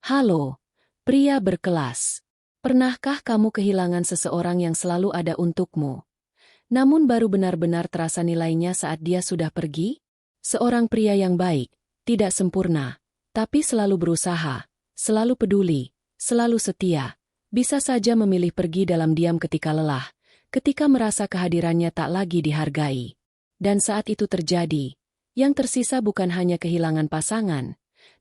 Halo, pria berkelas. Pernahkah kamu kehilangan seseorang yang selalu ada untukmu, namun baru benar-benar terasa nilainya saat dia sudah pergi? Seorang pria yang baik, tidak sempurna, tapi selalu berusaha, selalu peduli, selalu setia, bisa saja memilih pergi dalam diam ketika lelah, ketika merasa kehadirannya tak lagi dihargai. Dan saat itu terjadi, yang tersisa bukan hanya kehilangan pasangan,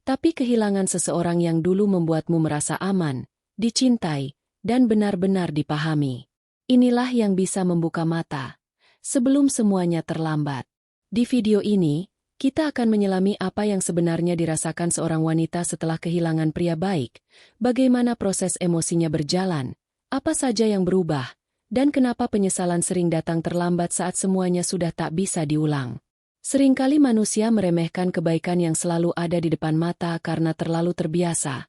tapi kehilangan seseorang yang dulu membuatmu merasa aman, dicintai, dan benar-benar dipahami. Inilah yang bisa membuka mata sebelum semuanya terlambat. Di video ini, kita akan menyelami apa yang sebenarnya dirasakan seorang wanita setelah kehilangan pria baik, bagaimana proses emosinya berjalan, apa saja yang berubah, dan kenapa penyesalan sering datang terlambat saat semuanya sudah tak bisa diulang. Seringkali manusia meremehkan kebaikan yang selalu ada di depan mata karena terlalu terbiasa,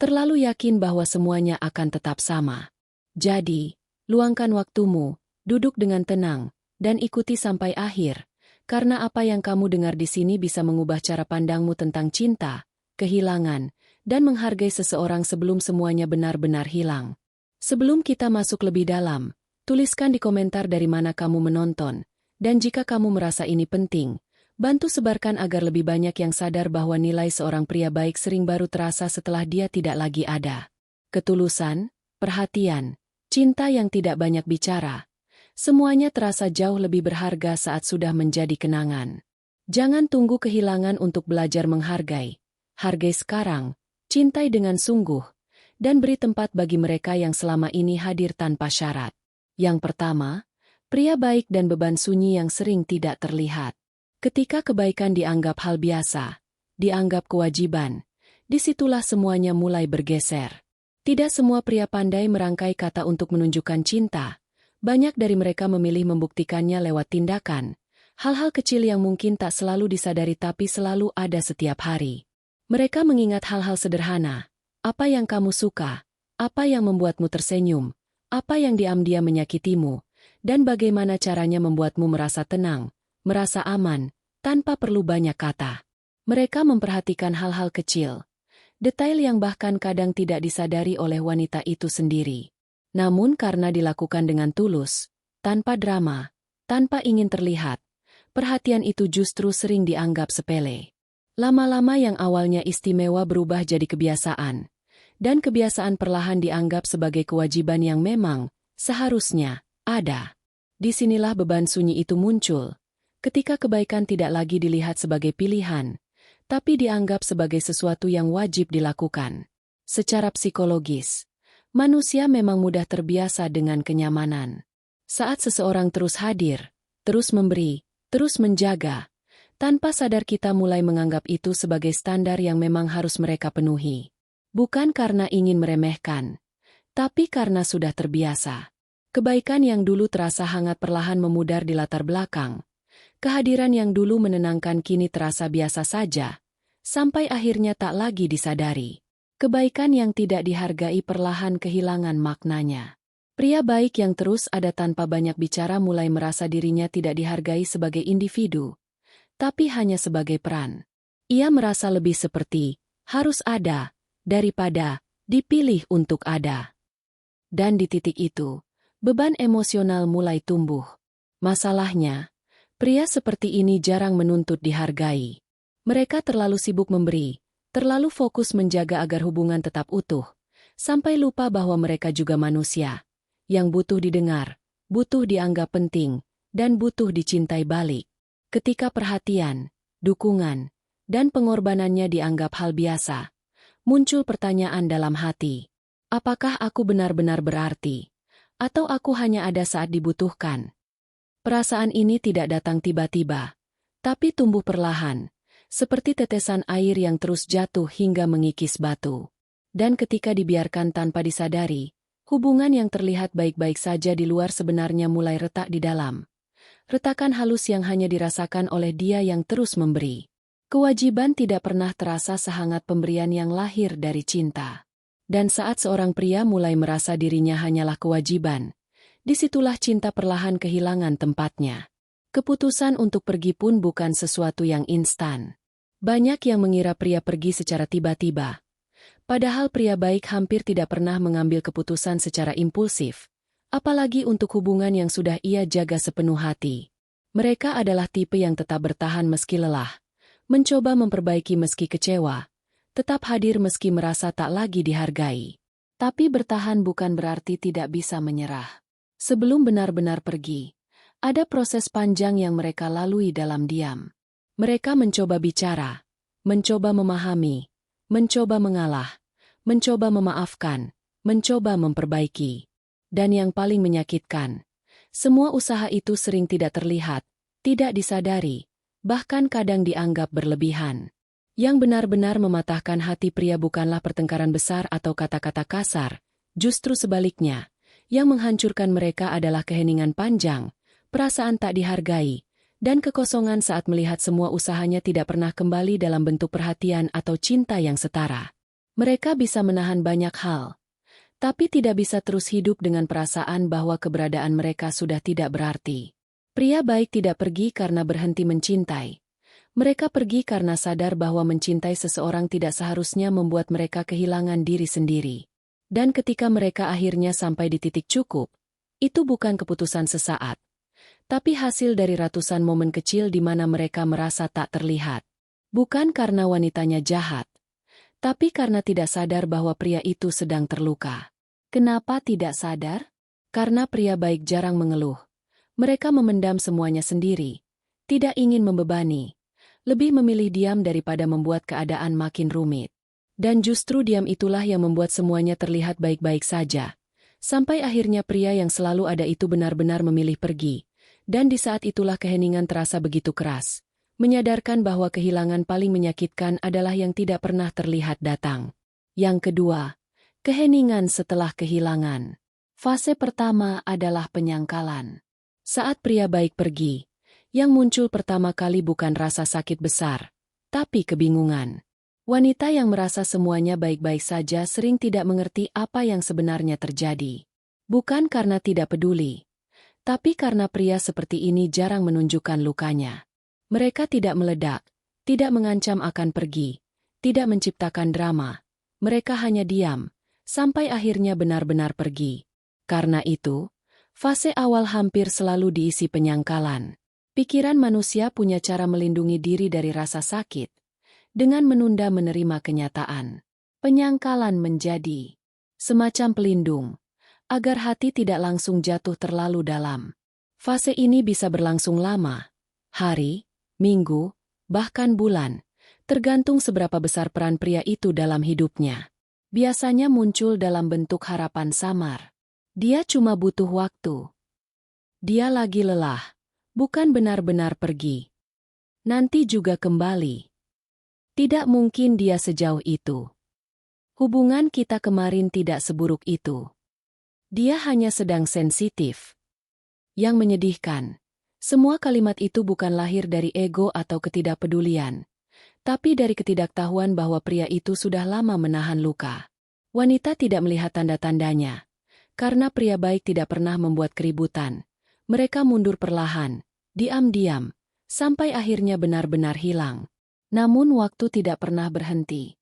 terlalu yakin bahwa semuanya akan tetap sama. Jadi, luangkan waktumu, duduk dengan tenang, dan ikuti sampai akhir, karena apa yang kamu dengar di sini bisa mengubah cara pandangmu tentang cinta, kehilangan, dan menghargai seseorang sebelum semuanya benar-benar hilang. Sebelum kita masuk lebih dalam, tuliskan di komentar dari mana kamu menonton, dan jika kamu merasa ini penting, bantu sebarkan agar lebih banyak yang sadar bahwa nilai seorang pria baik sering baru terasa setelah dia tidak lagi ada. Ketulusan, perhatian, cinta yang tidak banyak bicara, semuanya terasa jauh lebih berharga saat sudah menjadi kenangan. Jangan tunggu kehilangan untuk belajar menghargai. Hargai sekarang, cintai dengan sungguh, dan beri tempat bagi mereka yang selama ini hadir tanpa syarat. Yang pertama, pria baik dan beban sunyi yang sering tidak terlihat. Ketika kebaikan dianggap hal biasa, dianggap kewajiban, disitulah semuanya mulai bergeser. Tidak semua pria pandai merangkai kata untuk menunjukkan cinta. Banyak dari mereka memilih membuktikannya lewat tindakan. Hal-hal kecil yang mungkin tak selalu disadari tapi selalu ada setiap hari. Mereka mengingat hal-hal sederhana. Apa yang kamu suka, apa yang membuatmu tersenyum, apa yang diam-diam menyakitimu, dan bagaimana caranya membuatmu merasa tenang, merasa aman, tanpa perlu banyak kata. Mereka memperhatikan hal-hal kecil, detail yang bahkan kadang tidak disadari oleh wanita itu sendiri. Namun karena dilakukan dengan tulus, tanpa drama, tanpa ingin terlihat, perhatian itu justru sering dianggap sepele. Lama-lama yang awalnya istimewa berubah jadi kebiasaan, dan kebiasaan perlahan dianggap sebagai kewajiban yang memang seharusnya ada. Disinilah beban sunyi itu muncul, ketika kebaikan tidak lagi dilihat sebagai pilihan, tapi dianggap sebagai sesuatu yang wajib dilakukan. Secara psikologis, manusia memang mudah terbiasa dengan kenyamanan. Saat seseorang terus hadir, terus memberi, terus menjaga, tanpa sadar kita mulai menganggap itu sebagai standar yang memang harus mereka penuhi. Bukan karena ingin meremehkan, tapi karena sudah terbiasa. Kebaikan yang dulu terasa hangat perlahan memudar di latar belakang. Kehadiran yang dulu menenangkan kini terasa biasa saja, sampai akhirnya tak lagi disadari. Kebaikan yang tidak dihargai perlahan kehilangan maknanya. Pria baik yang terus ada tanpa banyak bicara mulai merasa dirinya tidak dihargai sebagai individu, tapi hanya sebagai peran. Ia merasa lebih seperti harus ada, daripada dipilih untuk ada. Dan di titik itu, beban emosional mulai tumbuh. Masalahnya, pria seperti ini jarang menuntut dihargai. Mereka terlalu sibuk memberi, terlalu fokus menjaga agar hubungan tetap utuh, sampai lupa bahwa mereka juga manusia, yang butuh didengar, butuh dianggap penting, dan butuh dicintai balik. Ketika perhatian, dukungan, dan pengorbanannya dianggap hal biasa, muncul pertanyaan dalam hati. Apakah aku benar-benar berarti? Atau aku hanya ada saat dibutuhkan? Perasaan ini tidak datang tiba-tiba, tapi tumbuh perlahan, seperti tetesan air yang terus jatuh hingga mengikis batu. Dan ketika dibiarkan tanpa disadari, hubungan yang terlihat baik-baik saja di luar sebenarnya mulai retak di dalam. Retakan halus yang hanya dirasakan oleh dia yang terus memberi. Kewajiban tidak pernah terasa sehangat pemberian yang lahir dari cinta. Dan saat seorang pria mulai merasa dirinya hanyalah kewajiban, disitulah cinta perlahan kehilangan tempatnya. Keputusan untuk pergi pun bukan sesuatu yang instan. Banyak yang mengira pria pergi secara tiba-tiba. Padahal pria baik hampir tidak pernah mengambil keputusan secara impulsif, apalagi untuk hubungan yang sudah ia jaga sepenuh hati. Mereka adalah tipe yang tetap bertahan meski lelah, mencoba memperbaiki meski kecewa, tetap hadir meski merasa tak lagi dihargai. Tapi bertahan bukan berarti tidak bisa menyerah. Sebelum benar-benar pergi, ada proses panjang yang mereka lalui dalam diam. Mereka mencoba bicara, mencoba memahami, mencoba mengalah, mencoba memaafkan, mencoba memperbaiki. Dan yang paling menyakitkan, semua usaha itu sering tidak terlihat, tidak disadari, bahkan kadang dianggap berlebihan. Yang benar-benar mematahkan hati pria bukanlah pertengkaran besar atau kata-kata kasar, justru sebaliknya. Yang menghancurkan mereka adalah keheningan panjang, perasaan tak dihargai, dan kekosongan saat melihat semua usahanya tidak pernah kembali dalam bentuk perhatian atau cinta yang setara. Mereka bisa menahan banyak hal, tapi tidak bisa terus hidup dengan perasaan bahwa keberadaan mereka sudah tidak berarti. Pria baik tidak pergi karena berhenti mencintai. Mereka pergi karena sadar bahwa mencintai seseorang tidak seharusnya membuat mereka kehilangan diri sendiri. Dan ketika mereka akhirnya sampai di titik cukup, itu bukan keputusan sesaat, tapi hasil dari ratusan momen kecil di mana mereka merasa tak terlihat. Bukan karena wanitanya jahat, tapi karena tidak sadar bahwa pria itu sedang terluka. Kenapa tidak sadar? Karena pria baik jarang mengeluh. Mereka memendam semuanya sendiri, tidak ingin membebani, lebih memilih diam daripada membuat keadaan makin rumit. Dan justru diam itulah yang membuat semuanya terlihat baik-baik saja. Sampai akhirnya pria yang selalu ada itu benar-benar memilih pergi. Dan di saat itulah keheningan terasa begitu keras, menyadarkan bahwa kehilangan paling menyakitkan adalah yang tidak pernah terlihat datang. Yang kedua, keheningan setelah kehilangan. Fase pertama adalah penyangkalan. Saat pria baik pergi, yang muncul pertama kali bukan rasa sakit besar, tapi kebingungan. Wanita yang merasa semuanya baik-baik saja sering tidak mengerti apa yang sebenarnya terjadi. Bukan karena tidak peduli, tapi karena pria seperti ini jarang menunjukkan lukanya. Mereka tidak meledak, tidak mengancam akan pergi, tidak menciptakan drama. Mereka hanya diam, sampai akhirnya benar-benar pergi. Karena itu, fase awal hampir selalu diisi penyangkalan. Pikiran manusia punya cara melindungi diri dari rasa sakit, dengan menunda menerima kenyataan. Penyangkalan menjadi semacam pelindung, agar hati tidak langsung jatuh terlalu dalam. Fase ini bisa berlangsung lama, hari, minggu, bahkan bulan, tergantung seberapa besar peran pria itu dalam hidupnya. Biasanya muncul dalam bentuk harapan samar. Dia cuma butuh waktu. Dia lagi lelah, bukan benar-benar pergi. Nanti juga kembali. Tidak mungkin dia sejauh itu. Hubungan kita kemarin tidak seburuk itu. Dia hanya sedang sensitif. Yang menyedihkan, semua kalimat itu bukan lahir dari ego atau ketidakpedulian, tapi dari ketidaktahuan bahwa pria itu sudah lama menahan luka. Wanita tidak melihat tanda-tandanya, karena pria baik tidak pernah membuat keributan. Mereka mundur perlahan, diam-diam, sampai akhirnya benar-benar hilang. Namun waktu tidak pernah berhenti,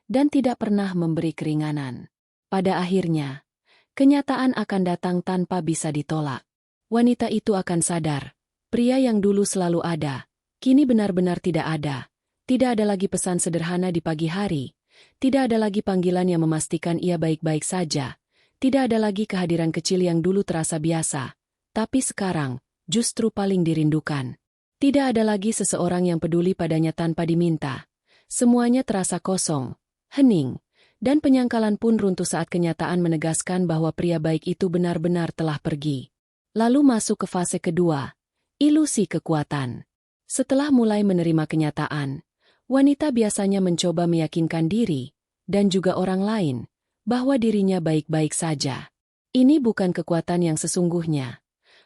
dan tidak pernah memberi keringanan. Pada akhirnya, kenyataan akan datang tanpa bisa ditolak. Wanita itu akan sadar, pria yang dulu selalu ada, kini benar-benar tidak ada. Tidak ada lagi pesan sederhana di pagi hari, tidak ada lagi panggilan yang memastikan ia baik-baik saja, tidak ada lagi kehadiran kecil yang dulu terasa biasa, tapi sekarang justru paling dirindukan. Tidak ada lagi seseorang yang peduli padanya tanpa diminta. Semuanya terasa kosong, hening, dan penyangkalan pun runtuh saat kenyataan menegaskan bahwa pria baik itu benar-benar telah pergi. Lalu masuk ke fase kedua, ilusi kekuatan. Setelah mulai menerima kenyataan, wanita biasanya mencoba meyakinkan diri, dan juga orang lain, bahwa dirinya baik-baik saja. Ini bukan kekuatan yang sesungguhnya,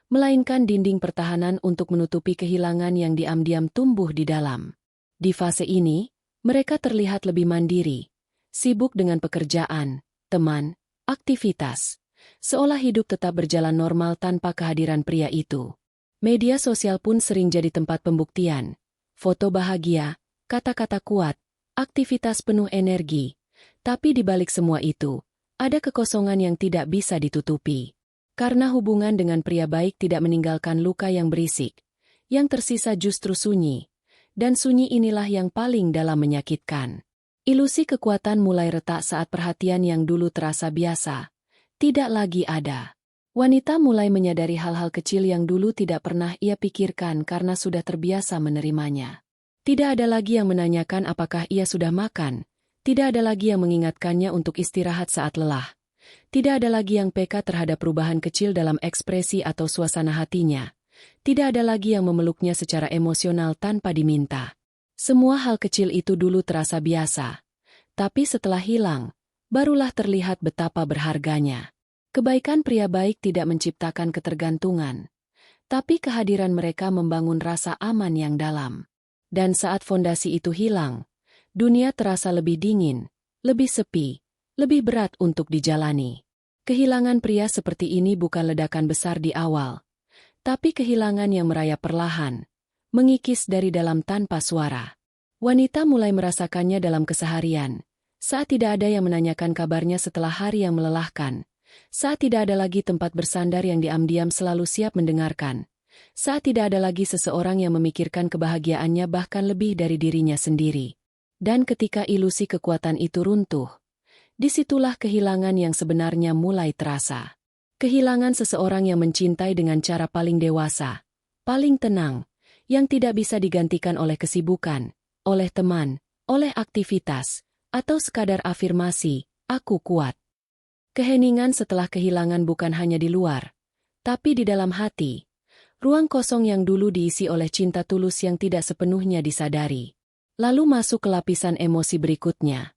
melainkan dinding pertahanan untuk menutupi kehilangan yang diam-diam tumbuh di dalam. Di fase ini, mereka terlihat lebih mandiri, sibuk dengan pekerjaan, teman, aktivitas, seolah hidup tetap berjalan normal tanpa kehadiran pria itu. Media sosial pun sering jadi tempat pembuktian. Foto bahagia, kata-kata kuat, aktivitas penuh energi, Tapi di balik semua itu, ada kekosongan yang tidak bisa ditutupi. Karena hubungan dengan pria baik tidak meninggalkan luka yang berisik, yang tersisa justru sunyi. Dan sunyi inilah yang paling dalam menyakitkan. Ilusi kekuatan mulai retak saat perhatian yang dulu terasa biasa tidak lagi ada. Wanita mulai menyadari hal-hal kecil yang dulu tidak pernah ia pikirkan karena sudah terbiasa menerimanya. Tidak ada lagi yang menanyakan apakah ia sudah makan. Tidak ada lagi yang mengingatkannya untuk istirahat saat lelah. Tidak ada lagi yang peka terhadap perubahan kecil dalam ekspresi atau suasana hatinya. Tidak ada lagi yang memeluknya secara emosional tanpa diminta. Semua hal kecil itu dulu terasa biasa. Tapi setelah hilang, barulah terlihat betapa berharganya. Kebaikan pria baik tidak menciptakan ketergantungan. Tapi kehadiran mereka membangun rasa aman yang dalam. Dan saat fondasi itu hilang, dunia terasa lebih dingin, lebih sepi, lebih berat untuk dijalani. Kehilangan pria seperti ini bukan ledakan besar di awal. Tapi kehilangan yang merayap perlahan, mengikis dari dalam tanpa suara. Wanita mulai merasakannya dalam keseharian, saat tidak ada yang menanyakan kabarnya setelah hari yang melelahkan, saat tidak ada lagi tempat bersandar yang diam-diam selalu siap mendengarkan, saat tidak ada lagi seseorang yang memikirkan kebahagiaannya bahkan lebih dari dirinya sendiri. Dan ketika ilusi kekuatan itu runtuh, disitulah kehilangan yang sebenarnya mulai terasa. Kehilangan seseorang yang mencintai dengan cara paling dewasa, paling tenang, yang tidak bisa digantikan oleh kesibukan, oleh teman, oleh aktivitas, atau sekadar afirmasi, "Aku kuat." Keheningan setelah kehilangan bukan hanya di luar, tapi di dalam hati. Ruang kosong yang dulu diisi oleh cinta tulus yang tidak sepenuhnya disadari. Lalu masuk ke lapisan emosi berikutnya.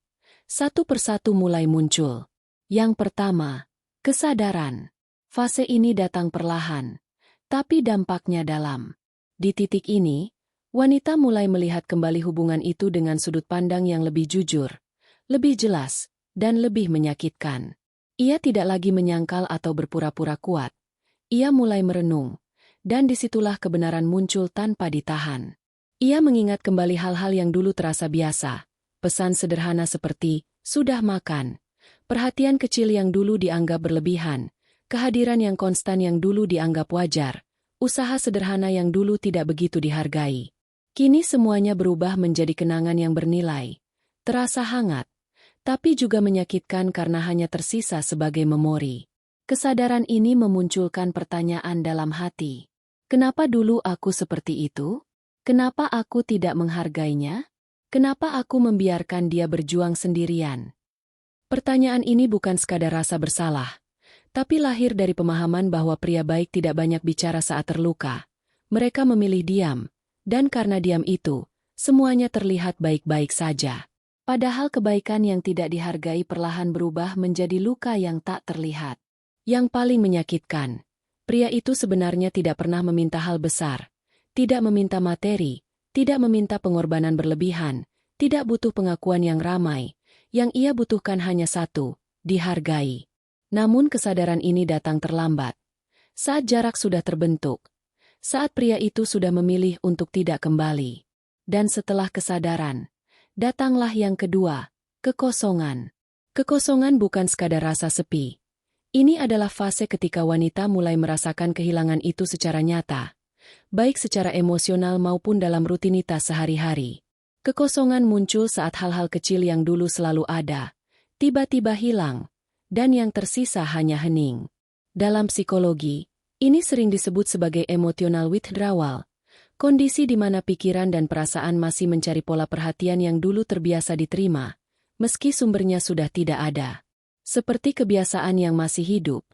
Satu persatu mulai muncul. Yang pertama, kesadaran. Fase ini datang perlahan, tapi dampaknya dalam. Di titik ini, wanita mulai melihat kembali hubungan itu dengan sudut pandang yang lebih jujur, lebih jelas, dan lebih menyakitkan. Ia tidak lagi menyangkal atau berpura-pura kuat. Ia mulai merenung, dan disitulah kebenaran muncul tanpa ditahan. Ia mengingat kembali hal-hal yang dulu terasa biasa, pesan sederhana seperti, "Sudah makan," perhatian kecil yang dulu dianggap berlebihan, kehadiran yang konstan yang dulu dianggap wajar, usaha sederhana yang dulu tidak begitu dihargai. Kini semuanya berubah menjadi kenangan yang bernilai, terasa hangat, tapi juga menyakitkan karena hanya tersisa sebagai memori. Kesadaran ini memunculkan pertanyaan dalam hati. Kenapa dulu aku seperti itu? Kenapa aku tidak menghargainya? Kenapa aku membiarkan dia berjuang sendirian? Pertanyaan ini bukan sekadar rasa bersalah, tapi lahir dari pemahaman bahwa pria baik tidak banyak bicara saat terluka. Mereka memilih diam, dan karena diam itu, semuanya terlihat baik-baik saja. Padahal kebaikan yang tidak dihargai perlahan berubah menjadi luka yang tak terlihat. Yang paling menyakitkan, pria itu sebenarnya tidak pernah meminta hal besar, tidak meminta materi, tidak meminta pengorbanan berlebihan, tidak butuh pengakuan yang ramai. Yang ia butuhkan hanya satu, dihargai. Namun kesadaran ini datang terlambat. Saat jarak sudah terbentuk. Saat pria itu sudah memilih untuk tidak kembali. Dan setelah kesadaran, datanglah yang kedua, kekosongan. Kekosongan bukan sekadar rasa sepi. Ini adalah fase ketika wanita mulai merasakan kehilangan itu secara nyata, baik secara emosional maupun dalam rutinitas sehari-hari. Kekosongan muncul saat hal-hal kecil yang dulu selalu ada, tiba-tiba hilang, dan yang tersisa hanya hening. Dalam psikologi, ini sering disebut sebagai emotional withdrawal, kondisi di mana pikiran dan perasaan masih mencari pola perhatian yang dulu terbiasa diterima, meski sumbernya sudah tidak ada. Seperti kebiasaan yang masih hidup,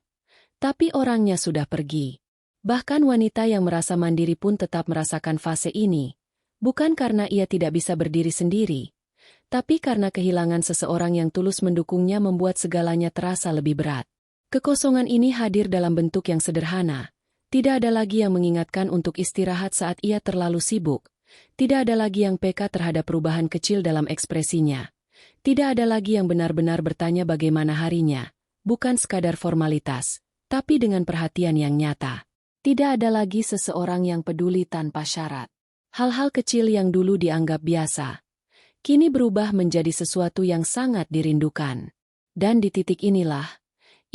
tapi orangnya sudah pergi. Bahkan wanita yang merasa mandiri pun tetap merasakan fase ini, bukan karena ia tidak bisa berdiri sendiri, tapi karena kehilangan seseorang yang tulus mendukungnya membuat segalanya terasa lebih berat. Kekosongan ini hadir dalam bentuk yang sederhana. Tidak ada lagi yang mengingatkan untuk istirahat saat ia terlalu sibuk. Tidak ada lagi yang peka terhadap perubahan kecil dalam ekspresinya. Tidak ada lagi yang benar-benar bertanya bagaimana harinya, bukan sekadar formalitas, tapi dengan perhatian yang nyata. Tidak ada lagi seseorang yang peduli tanpa syarat. Hal-hal kecil yang dulu dianggap biasa, kini berubah menjadi sesuatu yang sangat dirindukan. Dan di titik inilah,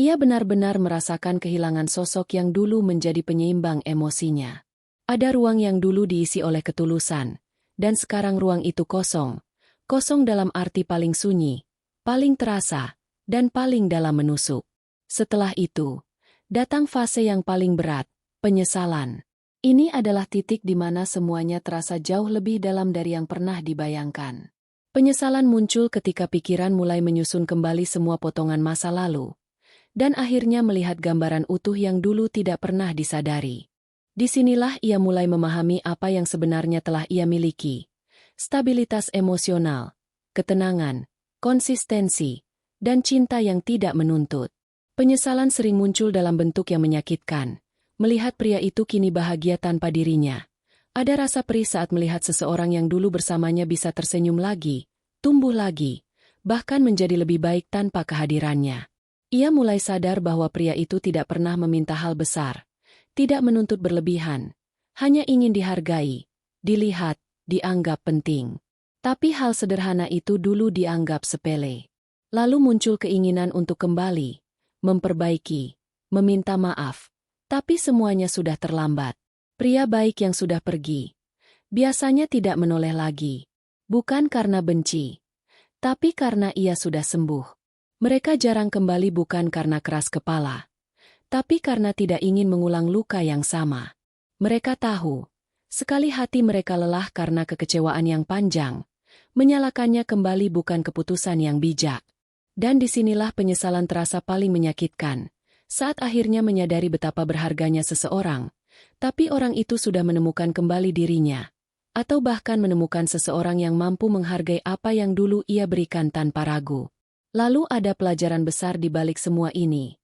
ia benar-benar merasakan kehilangan sosok yang dulu menjadi penyeimbang emosinya. Ada ruang yang dulu diisi oleh ketulusan, dan sekarang ruang itu kosong. Kosong dalam arti paling sunyi, paling terasa, dan paling dalam menusuk. Setelah itu, datang fase yang paling berat, penyesalan. Ini adalah titik di mana semuanya terasa jauh lebih dalam dari yang pernah dibayangkan. Penyesalan muncul ketika pikiran mulai menyusun kembali semua potongan masa lalu, dan akhirnya melihat gambaran utuh yang dulu tidak pernah disadari. Disinilah ia mulai memahami apa yang sebenarnya telah ia miliki. Stabilitas emosional, ketenangan, konsistensi, dan cinta yang tidak menuntut. Penyesalan sering muncul dalam bentuk yang menyakitkan. Melihat pria itu kini bahagia tanpa dirinya. Ada rasa perih saat melihat seseorang yang dulu bersamanya bisa tersenyum lagi, tumbuh lagi, bahkan menjadi lebih baik tanpa kehadirannya. Ia mulai sadar bahwa pria itu tidak pernah meminta hal besar, tidak menuntut berlebihan, hanya ingin dihargai, dilihat, dianggap penting. Tapi hal sederhana itu dulu dianggap sepele. Lalu muncul keinginan untuk kembali, memperbaiki, meminta maaf. Tapi semuanya sudah terlambat. Pria baik yang sudah pergi, biasanya tidak menoleh lagi. Bukan karena benci, tapi karena ia sudah sembuh. Mereka jarang kembali bukan karena keras kepala, tapi karena tidak ingin mengulang luka yang sama. Mereka tahu, sekali hati mereka lelah karena kekecewaan yang panjang, menyalakannya kembali bukan keputusan yang bijak. Dan disinilah penyesalan terasa paling menyakitkan. Saat akhirnya menyadari betapa berharganya seseorang, tapi orang itu sudah menemukan kembali dirinya, atau bahkan menemukan seseorang yang mampu menghargai apa yang dulu ia berikan tanpa ragu. Lalu ada pelajaran besar di balik semua ini,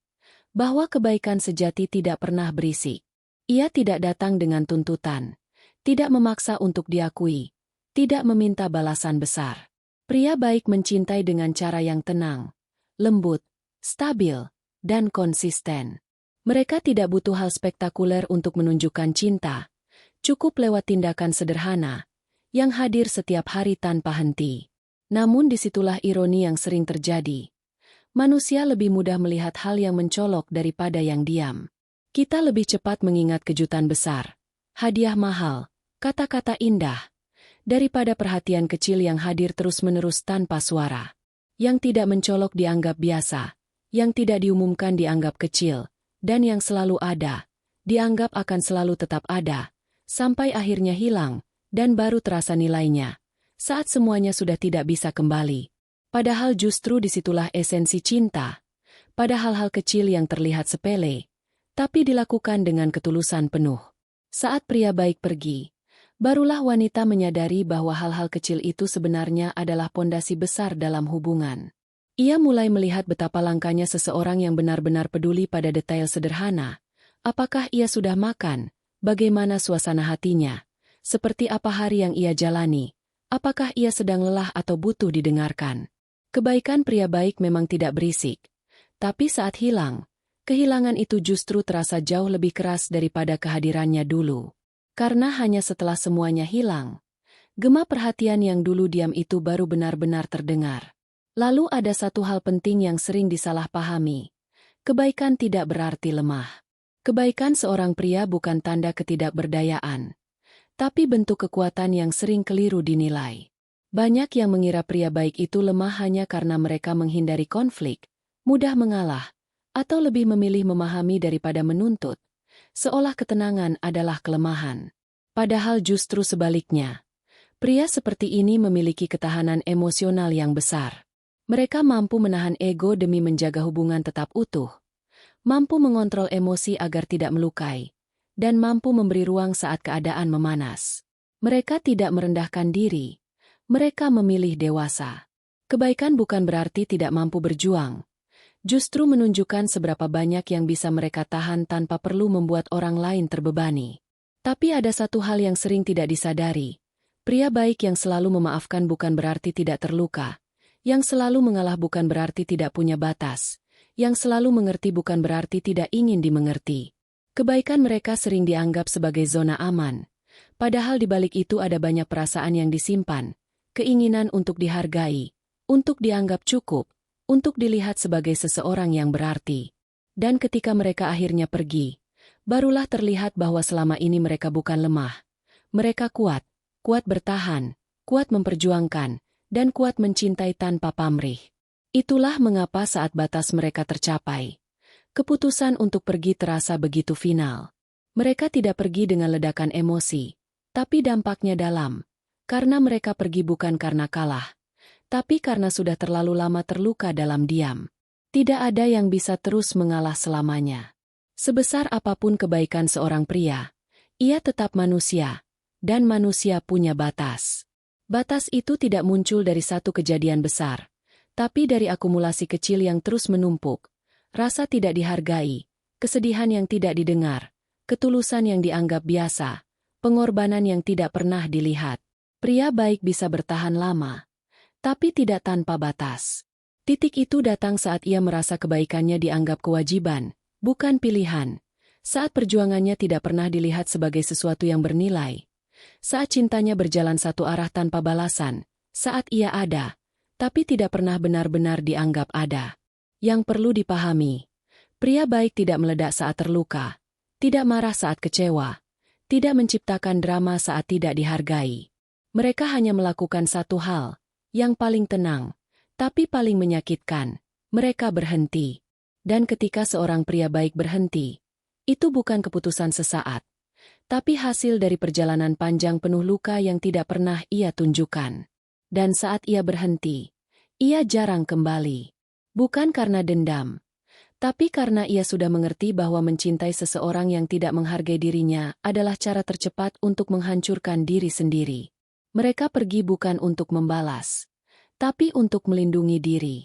bahwa kebaikan sejati tidak pernah berisik. Ia tidak datang dengan tuntutan, tidak memaksa untuk diakui, tidak meminta balasan besar. Pria baik mencintai dengan cara yang tenang, lembut, stabil, dan konsisten. Mereka tidak butuh hal spektakuler untuk menunjukkan cinta, cukup lewat tindakan sederhana, yang hadir setiap hari tanpa henti. Namun disitulah ironi yang sering terjadi. Manusia lebih mudah melihat hal yang mencolok daripada yang diam. Kita lebih cepat mengingat kejutan besar, hadiah mahal, kata-kata indah, daripada perhatian kecil yang hadir terus-menerus tanpa suara. Yang tidak mencolok dianggap biasa, yang tidak diumumkan dianggap kecil, dan yang selalu ada, dianggap akan selalu tetap ada, sampai akhirnya hilang, dan baru terasa nilainya, saat semuanya sudah tidak bisa kembali. Padahal justru disitulah esensi cinta, pada hal-hal kecil yang terlihat sepele, tapi dilakukan dengan ketulusan penuh. Saat pria baik pergi, barulah wanita menyadari bahwa hal-hal kecil itu sebenarnya adalah pondasi besar dalam hubungan. Ia mulai melihat betapa langkanya seseorang yang benar-benar peduli pada detail sederhana. Apakah ia sudah makan? Bagaimana suasana hatinya? Seperti apa hari yang ia jalani? Apakah ia sedang lelah atau butuh didengarkan? Kebaikan pria baik memang tidak berisik. Tapi saat hilang, kehilangan itu justru terasa jauh lebih keras daripada kehadirannya dulu. Karena hanya setelah semuanya hilang, gema perhatian yang dulu diam itu baru benar-benar terdengar. Lalu ada satu hal penting yang sering disalahpahami. Kebaikan tidak berarti lemah. Kebaikan seorang pria bukan tanda ketidakberdayaan, tapi bentuk kekuatan yang sering keliru dinilai. Banyak yang mengira pria baik itu lemah hanya karena mereka menghindari konflik, mudah mengalah, atau lebih memilih memahami daripada menuntut, seolah ketenangan adalah kelemahan. Padahal justru sebaliknya, pria seperti ini memiliki ketahanan emosional yang besar. Mereka mampu menahan ego demi menjaga hubungan tetap utuh, mampu mengontrol emosi agar tidak melukai, dan mampu memberi ruang saat keadaan memanas. Mereka tidak merendahkan diri, mereka memilih dewasa. Kebaikan bukan berarti tidak mampu berjuang, justru menunjukkan seberapa banyak yang bisa mereka tahan tanpa perlu membuat orang lain terbebani. Tapi ada satu hal yang sering tidak disadari, pria baik yang selalu memaafkan bukan berarti tidak terluka. Yang selalu mengalah bukan berarti tidak punya batas. Yang selalu mengerti bukan berarti tidak ingin dimengerti. Kebaikan mereka sering dianggap sebagai zona aman. Padahal di balik itu ada banyak perasaan yang disimpan. keinginan untuk dihargai, untuk dianggap cukup, untuk dilihat sebagai seseorang yang berarti. Dan ketika mereka akhirnya pergi, barulah terlihat bahwa selama ini mereka bukan lemah. Mereka kuat, kuat bertahan, kuat memperjuangkan, dan kuat mencintai tanpa pamrih. Itulah mengapa saat batas mereka tercapai, keputusan untuk pergi terasa begitu final. Mereka tidak pergi dengan ledakan emosi, tapi dampaknya dalam. Karena mereka pergi bukan karena kalah, tapi karena sudah terlalu lama terluka dalam diam. Tidak ada yang bisa terus mengalah selamanya. Sebesar apapun kebaikan seorang pria, ia tetap manusia, dan manusia punya batas. Batas itu tidak muncul dari satu kejadian besar, tapi dari akumulasi kecil yang terus menumpuk. Rasa tidak dihargai, kesedihan yang tidak didengar, ketulusan yang dianggap biasa, pengorbanan yang tidak pernah dilihat. Pria baik bisa bertahan lama, tapi tidak tanpa batas. Titik itu datang saat ia merasa kebaikannya dianggap kewajiban, bukan pilihan. Saat perjuangannya tidak pernah dilihat sebagai sesuatu yang bernilai. Saat cintanya berjalan satu arah tanpa balasan. Saat ia ada, tapi tidak pernah benar-benar dianggap ada. Yang perlu dipahami, pria baik tidak meledak saat terluka, tidak marah saat kecewa, tidak menciptakan drama saat tidak dihargai. Mereka hanya melakukan satu hal, yang paling tenang, tapi paling menyakitkan. Mereka berhenti. Dan ketika seorang pria baik berhenti, itu bukan keputusan sesaat, tapi hasil dari perjalanan panjang penuh luka yang tidak pernah ia tunjukkan. Dan saat ia berhenti, ia jarang kembali. Bukan karena dendam, tapi karena ia sudah mengerti bahwa mencintai seseorang yang tidak menghargai dirinya adalah cara tercepat untuk menghancurkan diri sendiri. Mereka pergi bukan untuk membalas, tapi untuk melindungi diri.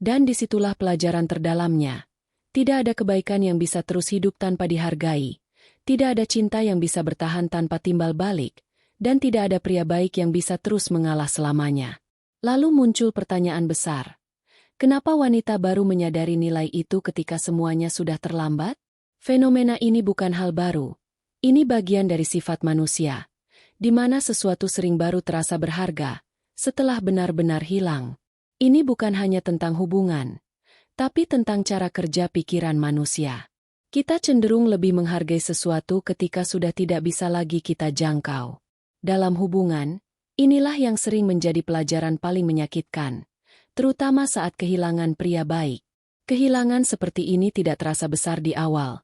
Dan disitulah pelajaran terdalamnya. Tidak ada kebaikan yang bisa terus hidup tanpa dihargai. Tidak ada cinta yang bisa bertahan tanpa timbal balik. Dan tidak ada pria baik yang bisa terus mengalah selamanya. Lalu muncul pertanyaan besar. Kenapa wanita baru menyadari nilai itu ketika semuanya sudah terlambat? Fenomena ini bukan hal baru. Ini bagian dari sifat manusia, di mana sesuatu sering baru terasa berharga, setelah benar-benar hilang. Ini bukan hanya tentang hubungan, tapi tentang cara kerja pikiran manusia. Kita cenderung lebih menghargai sesuatu ketika sudah tidak bisa lagi kita jangkau. Dalam hubungan, inilah yang sering menjadi pelajaran paling menyakitkan, terutama saat kehilangan pria baik. Kehilangan seperti ini tidak terasa besar di awal,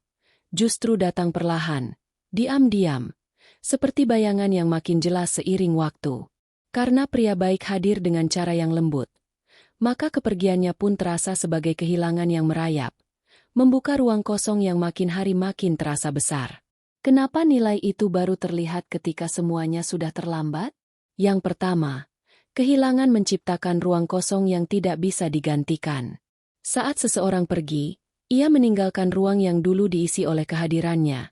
justru datang perlahan, diam-diam, seperti bayangan yang makin jelas seiring waktu. Karena pria baik hadir dengan cara yang lembut, maka kepergiannya pun terasa sebagai kehilangan yang merayap, membuka ruang kosong yang makin hari makin terasa besar. Kenapa nilai itu baru terlihat ketika semuanya sudah terlambat? Yang pertama, kehilangan menciptakan ruang kosong yang tidak bisa digantikan. Saat seseorang pergi, ia meninggalkan ruang yang dulu diisi oleh kehadirannya.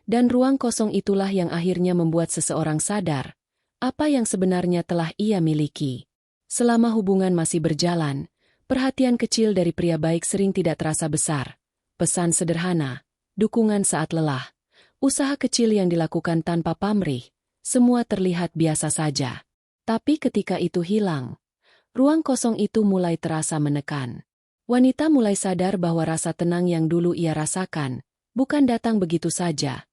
Dan ruang kosong itulah yang akhirnya membuat seseorang sadar apa yang sebenarnya telah ia miliki. Selama hubungan masih berjalan, perhatian kecil dari pria baik sering tidak terasa besar. Pesan sederhana, dukungan saat lelah, usaha kecil yang dilakukan tanpa pamrih, semua terlihat biasa saja. Tapi ketika itu hilang, ruang kosong itu mulai terasa menekan. Wanita mulai sadar bahwa rasa tenang yang dulu ia rasakan bukan datang begitu saja,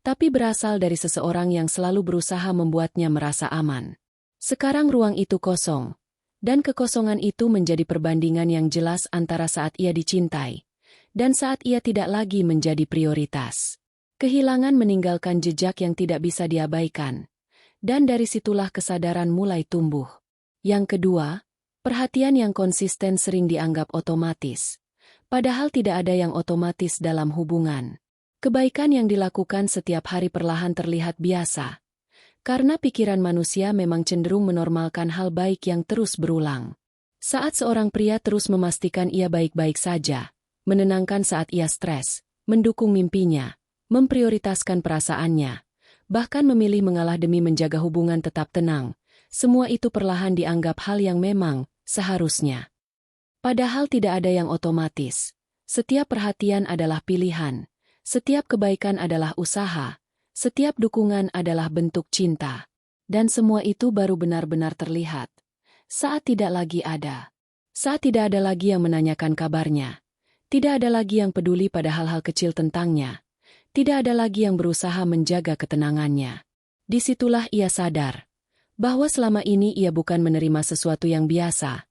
tapi berasal dari seseorang yang selalu berusaha membuatnya merasa aman. Sekarang ruang itu kosong, dan kekosongan itu menjadi perbandingan yang jelas antara saat ia dicintai dan saat ia tidak lagi menjadi prioritas. Kehilangan meninggalkan jejak yang tidak bisa diabaikan, dan dari situlah kesadaran mulai tumbuh. Yang kedua, perhatian yang konsisten sering dianggap otomatis, padahal tidak ada yang otomatis dalam hubungan. Kebaikan yang dilakukan setiap hari perlahan terlihat biasa, karena pikiran manusia memang cenderung menormalkan hal baik yang terus berulang. Saat seorang pria terus memastikan ia baik-baik saja, menenangkan saat ia stres, mendukung mimpinya, memprioritaskan perasaannya, bahkan memilih mengalah demi menjaga hubungan tetap tenang, semua itu perlahan dianggap hal yang memang seharusnya. Padahal tidak ada yang otomatis. Setiap perhatian adalah pilihan. Setiap kebaikan adalah usaha, setiap dukungan adalah bentuk cinta. Dan semua itu baru benar-benar terlihat saat tidak lagi ada. Saat tidak ada lagi yang menanyakan kabarnya. Tidak ada lagi yang peduli pada hal-hal kecil tentangnya. Tidak ada lagi yang berusaha menjaga ketenangannya. Disitulah ia sadar bahwa selama ini ia bukan menerima sesuatu yang biasa,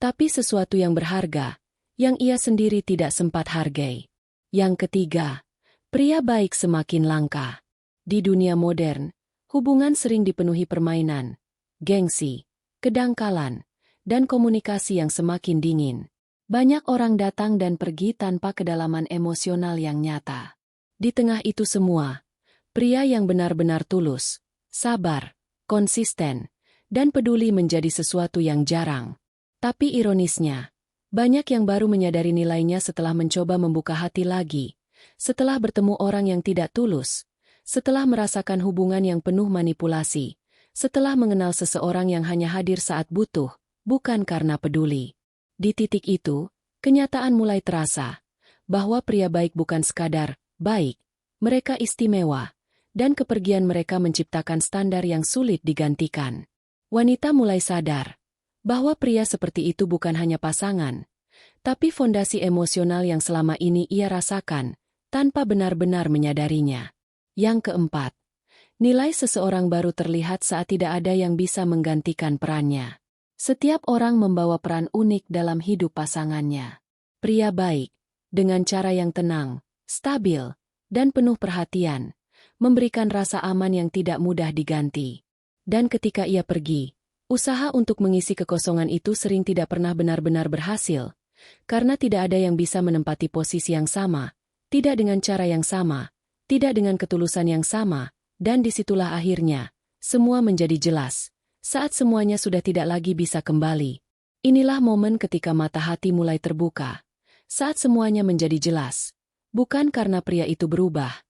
tapi sesuatu yang berharga, yang ia sendiri tidak sempat hargai. Yang ketiga, pria baik semakin langka. Di dunia modern, hubungan sering dipenuhi permainan, gengsi, kedangkalan, dan komunikasi yang semakin dingin. Banyak orang datang dan pergi tanpa kedalaman emosional yang nyata. Di tengah itu semua, pria yang benar-benar tulus, sabar, konsisten, dan peduli menjadi sesuatu yang jarang. Tapi ironisnya, banyak yang baru menyadari nilainya setelah mencoba membuka hati lagi, setelah bertemu orang yang tidak tulus, setelah merasakan hubungan yang penuh manipulasi, setelah mengenal seseorang yang hanya hadir saat butuh, bukan karena peduli. Di titik itu, kenyataan mulai terasa bahwa pria baik bukan sekadar baik, mereka istimewa, dan kepergian mereka menciptakan standar yang sulit digantikan. Wanita mulai sadar bahwa pria seperti itu bukan hanya pasangan, tapi fondasi emosional yang selama ini ia rasakan tanpa benar-benar menyadarinya. Yang keempat, nilai seseorang baru terlihat saat tidak ada yang bisa menggantikan perannya. Setiap orang membawa peran unik dalam hidup pasangannya. Pria baik, dengan cara yang tenang, stabil, dan penuh perhatian, memberikan rasa aman yang tidak mudah diganti. Dan ketika ia pergi, usaha untuk mengisi kekosongan itu sering tidak pernah benar-benar berhasil, karena tidak ada yang bisa menempati posisi yang sama, tidak dengan cara yang sama, tidak dengan ketulusan yang sama, dan disitulah akhirnya, semua menjadi jelas. Saat semuanya sudah tidak lagi bisa kembali. Inilah momen ketika mata hati mulai terbuka. Saat semuanya menjadi jelas. Bukan karena pria itu berubah,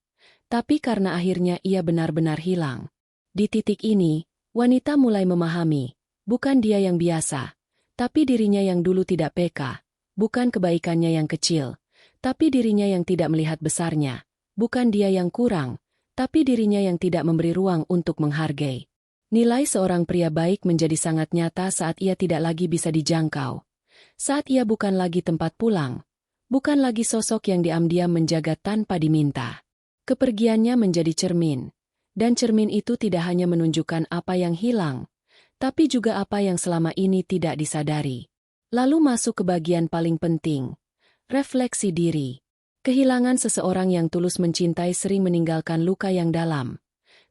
tapi karena akhirnya ia benar-benar hilang. Di titik ini, wanita mulai memahami, bukan dia yang biasa, tapi dirinya yang dulu tidak peka, bukan kebaikannya yang kecil, tapi dirinya yang tidak melihat besarnya, bukan dia yang kurang, tapi dirinya yang tidak memberi ruang untuk menghargai. Nilai seorang pria baik menjadi sangat nyata saat ia tidak lagi bisa dijangkau. Saat ia bukan lagi tempat pulang, bukan lagi sosok yang diam-diam menjaga tanpa diminta. Kepergiannya menjadi cermin, dan cermin itu tidak hanya menunjukkan apa yang hilang, tapi juga apa yang selama ini tidak disadari. Lalu masuk ke bagian paling penting, refleksi diri. Kehilangan seseorang yang tulus mencintai sering meninggalkan luka yang dalam.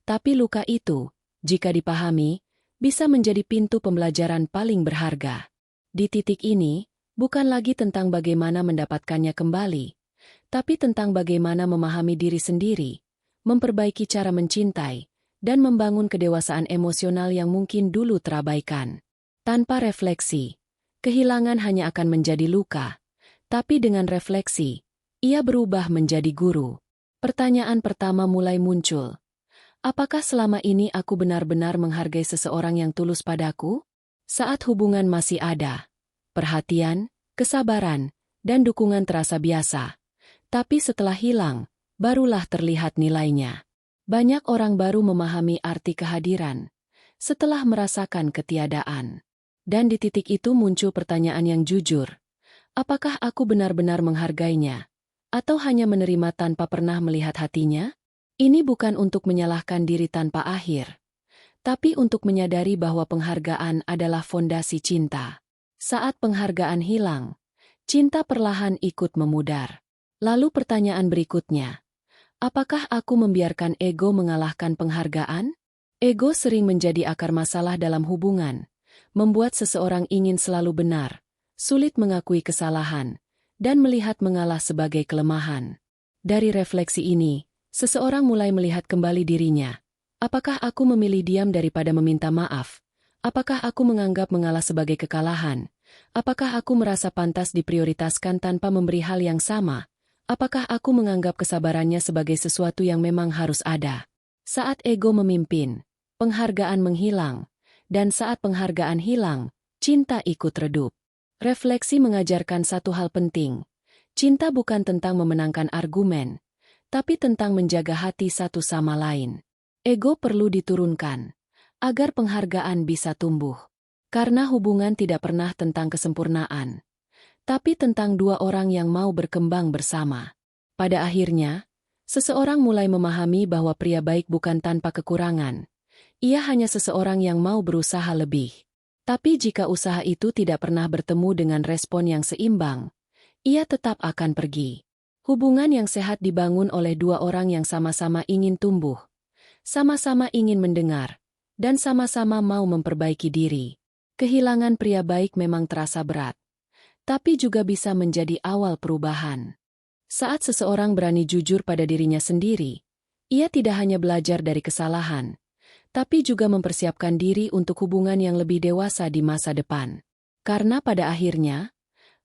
Tapi luka itu, jika dipahami, bisa menjadi pintu pembelajaran paling berharga. Di titik ini, bukan lagi tentang bagaimana mendapatkannya kembali, tapi tentang bagaimana memahami diri sendiri, memperbaiki cara mencintai, dan membangun kedewasaan emosional yang mungkin dulu terabaikan. Tanpa refleksi, kehilangan hanya akan menjadi luka, tapi dengan refleksi, ia berubah menjadi guru. Pertanyaan pertama mulai muncul. Apakah selama ini aku benar-benar menghargai seseorang yang tulus padaku? Saat hubungan masih ada, perhatian, kesabaran, dan dukungan terasa biasa. Tapi setelah hilang, barulah terlihat nilainya. Banyak orang baru memahami arti kehadiran setelah merasakan ketiadaan. Dan di titik itu muncul pertanyaan yang jujur. Apakah aku benar-benar menghargainya? Atau hanya menerima tanpa pernah melihat hatinya? Ini bukan untuk menyalahkan diri tanpa akhir, tapi untuk menyadari bahwa penghargaan adalah fondasi cinta. Saat penghargaan hilang, cinta perlahan ikut memudar. Lalu pertanyaan berikutnya, apakah aku membiarkan ego mengalahkan penghargaan? Ego sering menjadi akar masalah dalam hubungan, membuat seseorang ingin selalu benar, sulit mengakui kesalahan, dan melihat mengalah sebagai kelemahan. Dari refleksi ini, seseorang mulai melihat kembali dirinya. Apakah aku memilih diam daripada meminta maaf? Apakah aku menganggap mengalah sebagai kekalahan? Apakah aku merasa pantas diprioritaskan tanpa memberi hal yang sama? Apakah aku menganggap kesabarannya sebagai sesuatu yang memang harus ada? Saat ego memimpin, penghargaan menghilang. Dan saat penghargaan hilang, cinta ikut redup. Refleksi mengajarkan satu hal penting. Cinta bukan tentang memenangkan argumen, tapi tentang menjaga hati satu sama lain. Ego perlu diturunkan. agar penghargaan bisa tumbuh. Karena hubungan tidak pernah tentang kesempurnaan, tapi tentang dua orang yang mau berkembang bersama. Pada akhirnya, seseorang mulai memahami bahwa pria baik bukan tanpa kekurangan. Ia hanya seseorang yang mau berusaha lebih. Tapi jika usaha itu tidak pernah bertemu dengan respon yang seimbang, ia tetap akan pergi. Hubungan yang sehat dibangun oleh dua orang yang sama-sama ingin tumbuh, sama-sama ingin mendengar, dan sama-sama mau memperbaiki diri. Kehilangan pria baik memang terasa berat, tapi juga bisa menjadi awal perubahan. Saat seseorang berani jujur pada dirinya sendiri, ia tidak hanya belajar dari kesalahan, tapi juga mempersiapkan diri untuk hubungan yang lebih dewasa di masa depan. Karena pada akhirnya,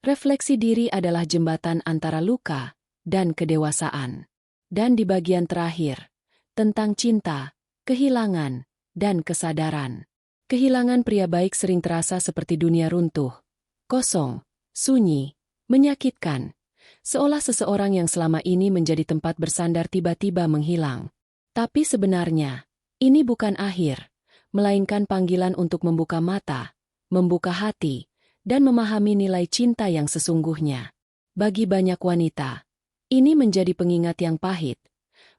refleksi diri adalah jembatan antara luka dan kedewasaan. Dan di bagian terakhir, tentang cinta, kehilangan, dan kesadaran. Kehilangan pria baik sering terasa seperti dunia runtuh, kosong, sunyi, menyakitkan. Seolah seseorang yang selama ini menjadi tempat bersandar tiba-tiba menghilang. Tapi sebenarnya, ini bukan akhir, melainkan panggilan untuk membuka mata, membuka hati, dan memahami nilai cinta yang sesungguhnya. Bagi banyak wanita, ini menjadi pengingat yang pahit,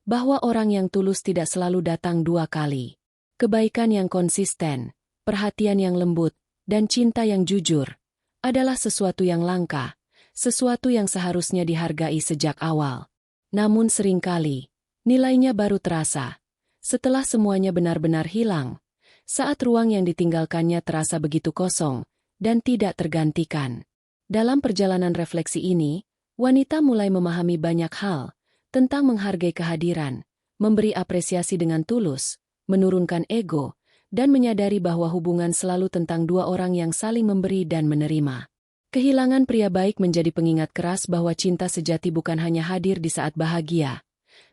bahwa orang yang tulus tidak selalu datang dua kali. Kebaikan yang konsisten, perhatian yang lembut, dan cinta yang jujur adalah sesuatu yang langka, sesuatu yang seharusnya dihargai sejak awal. Namun seringkali, nilainya baru terasa setelah semuanya benar-benar hilang, saat ruang yang ditinggalkannya terasa begitu kosong dan tidak tergantikan. Dalam perjalanan refleksi ini, wanita mulai memahami banyak hal tentang menghargai kehadiran, memberi apresiasi dengan tulus, menurunkan ego, dan menyadari bahwa hubungan selalu tentang dua orang yang saling memberi dan menerima. Kehilangan pria baik menjadi pengingat keras bahwa cinta sejati bukan hanya hadir di saat bahagia,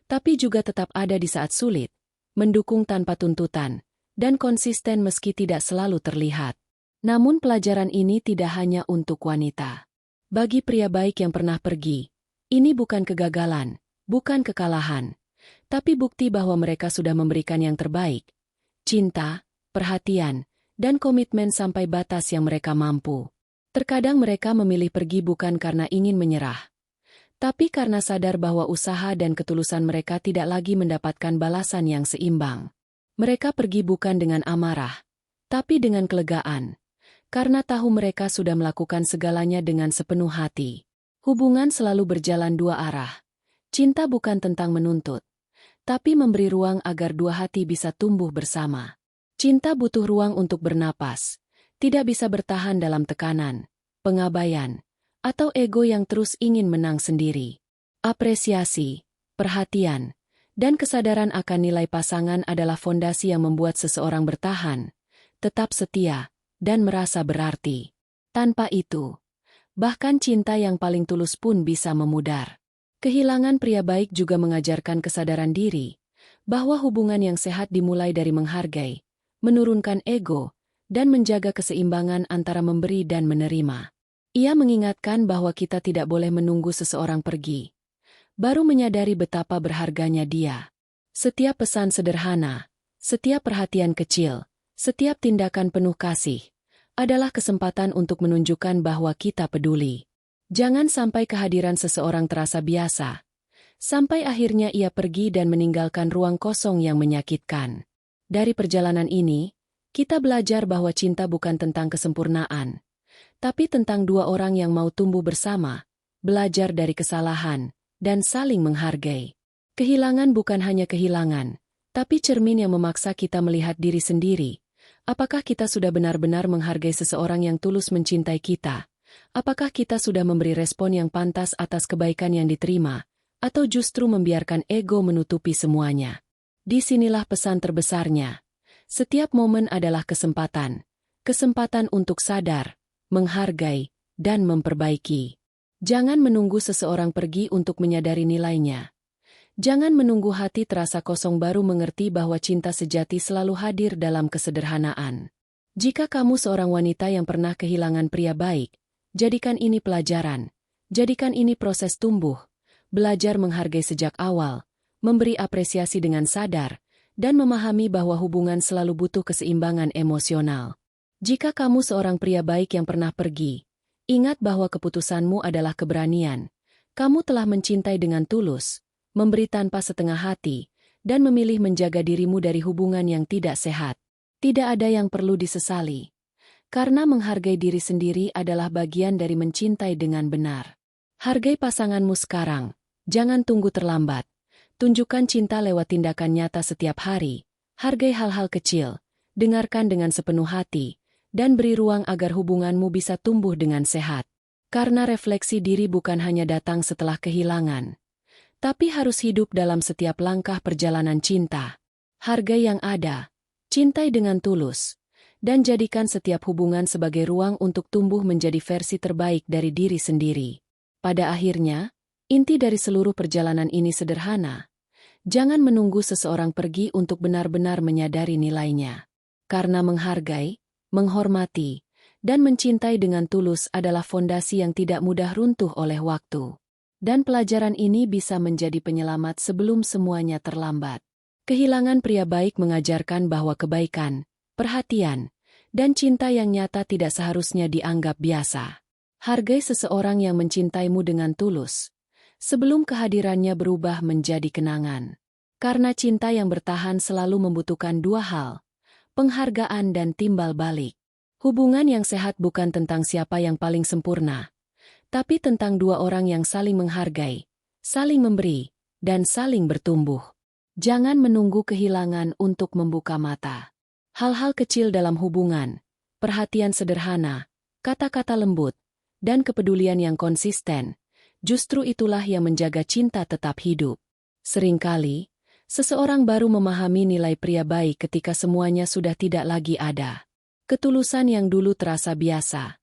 tapi juga tetap ada di saat sulit, mendukung tanpa tuntutan, dan konsisten meski tidak selalu terlihat. Namun pelajaran ini tidak hanya untuk wanita. Bagi pria baik yang pernah pergi, ini bukan kegagalan, bukan kekalahan, tapi bukti bahwa mereka sudah memberikan yang terbaik. Cinta, perhatian, dan komitmen sampai batas yang mereka mampu. Terkadang mereka memilih pergi bukan karena ingin menyerah, tapi karena sadar bahwa usaha dan ketulusan mereka tidak lagi mendapatkan balasan yang seimbang. Mereka pergi bukan dengan amarah, tapi dengan kelegaan, karena tahu mereka sudah melakukan segalanya dengan sepenuh hati. Hubungan selalu berjalan dua arah. Cinta bukan tentang menuntut, tapi memberi ruang agar dua hati bisa tumbuh bersama. Cinta butuh ruang untuk bernapas, tidak bisa bertahan dalam tekanan, pengabaian, atau ego yang terus ingin menang sendiri. Apresiasi, perhatian, dan kesadaran akan nilai pasangan adalah fondasi yang membuat seseorang bertahan, tetap setia, dan merasa berarti. Tanpa itu, bahkan cinta yang paling tulus pun bisa memudar. Kehilangan pria baik juga mengajarkan kesadaran diri, bahwa hubungan yang sehat dimulai dari menghargai, menurunkan ego, dan menjaga keseimbangan antara memberi dan menerima. Ia mengingatkan bahwa kita tidak boleh menunggu seseorang pergi, baru menyadari betapa berharganya dia. Setiap pesan sederhana, setiap perhatian kecil, setiap tindakan penuh kasih, adalah kesempatan untuk menunjukkan bahwa kita peduli. Jangan sampai kehadiran seseorang terasa biasa, sampai akhirnya ia pergi dan meninggalkan ruang kosong yang menyakitkan. Dari perjalanan ini, kita belajar bahwa cinta bukan tentang kesempurnaan, tapi tentang dua orang yang mau tumbuh bersama, belajar dari kesalahan, dan saling menghargai. Kehilangan bukan hanya kehilangan, tapi cermin yang memaksa kita melihat diri sendiri. Apakah kita sudah benar-benar menghargai seseorang yang tulus mencintai kita? Apakah kita sudah memberi respon yang pantas atas kebaikan yang diterima, atau justru membiarkan ego menutupi semuanya? Disinilah pesan terbesarnya. Setiap momen adalah kesempatan. Kesempatan untuk sadar, menghargai, dan memperbaiki. Jangan menunggu seseorang pergi untuk menyadari nilainya. Jangan menunggu hati terasa kosong baru mengerti bahwa cinta sejati selalu hadir dalam kesederhanaan. Jika kamu seorang wanita yang pernah kehilangan pria baik, jadikan ini pelajaran. Jadikan ini proses tumbuh. Belajar menghargai sejak awal, memberi apresiasi dengan sadar, dan memahami bahwa hubungan selalu butuh keseimbangan emosional. Jika kamu seorang pria baik yang pernah pergi, ingat bahwa keputusanmu adalah keberanian. Kamu telah mencintai dengan tulus, memberi tanpa setengah hati, dan memilih menjaga dirimu dari hubungan yang tidak sehat. Tidak ada yang perlu disesali. Karena menghargai diri sendiri adalah bagian dari mencintai dengan benar. Hargai pasanganmu sekarang, jangan tunggu terlambat. Tunjukkan cinta lewat tindakan nyata setiap hari, hargai hal-hal kecil, dengarkan dengan sepenuh hati, dan beri ruang agar hubunganmu bisa tumbuh dengan sehat. Karena refleksi diri bukan hanya datang setelah kehilangan, tapi harus hidup dalam setiap langkah perjalanan cinta. Hargai yang ada, cintai dengan tulus, dan jadikan setiap hubungan sebagai ruang untuk tumbuh menjadi versi terbaik dari diri sendiri. Pada akhirnya, inti dari seluruh perjalanan ini sederhana. Jangan menunggu seseorang pergi untuk benar-benar menyadari nilainya. Karena menghargai, menghormati, dan mencintai dengan tulus adalah fondasi yang tidak mudah runtuh oleh waktu. Dan pelajaran ini bisa menjadi penyelamat sebelum semuanya terlambat. Kehilangan pria baik mengajarkan bahwa kebaikan, perhatian, dan cinta yang nyata tidak seharusnya dianggap biasa. Hargai seseorang yang mencintaimu dengan tulus, sebelum kehadirannya berubah menjadi kenangan. Karena cinta yang bertahan selalu membutuhkan dua hal, penghargaan dan timbal balik. Hubungan yang sehat bukan tentang siapa yang paling sempurna, tapi tentang dua orang yang saling menghargai, saling memberi, dan saling bertumbuh. Jangan menunggu kehilangan untuk membuka mata. Hal-hal kecil dalam hubungan, perhatian sederhana, kata-kata lembut, dan kepedulian yang konsisten, justru itulah yang menjaga cinta tetap hidup. Seringkali, seseorang baru memahami nilai pria baik ketika semuanya sudah tidak lagi ada. Ketulusan yang dulu terasa biasa,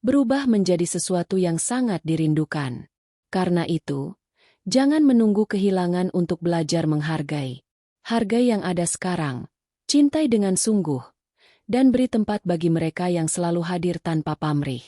berubah menjadi sesuatu yang sangat dirindukan. Karena itu, jangan menunggu kehilangan untuk belajar menghargai. Hargai yang ada sekarang, cintai dengan sungguh, dan beri tempat bagi mereka yang selalu hadir tanpa pamrih.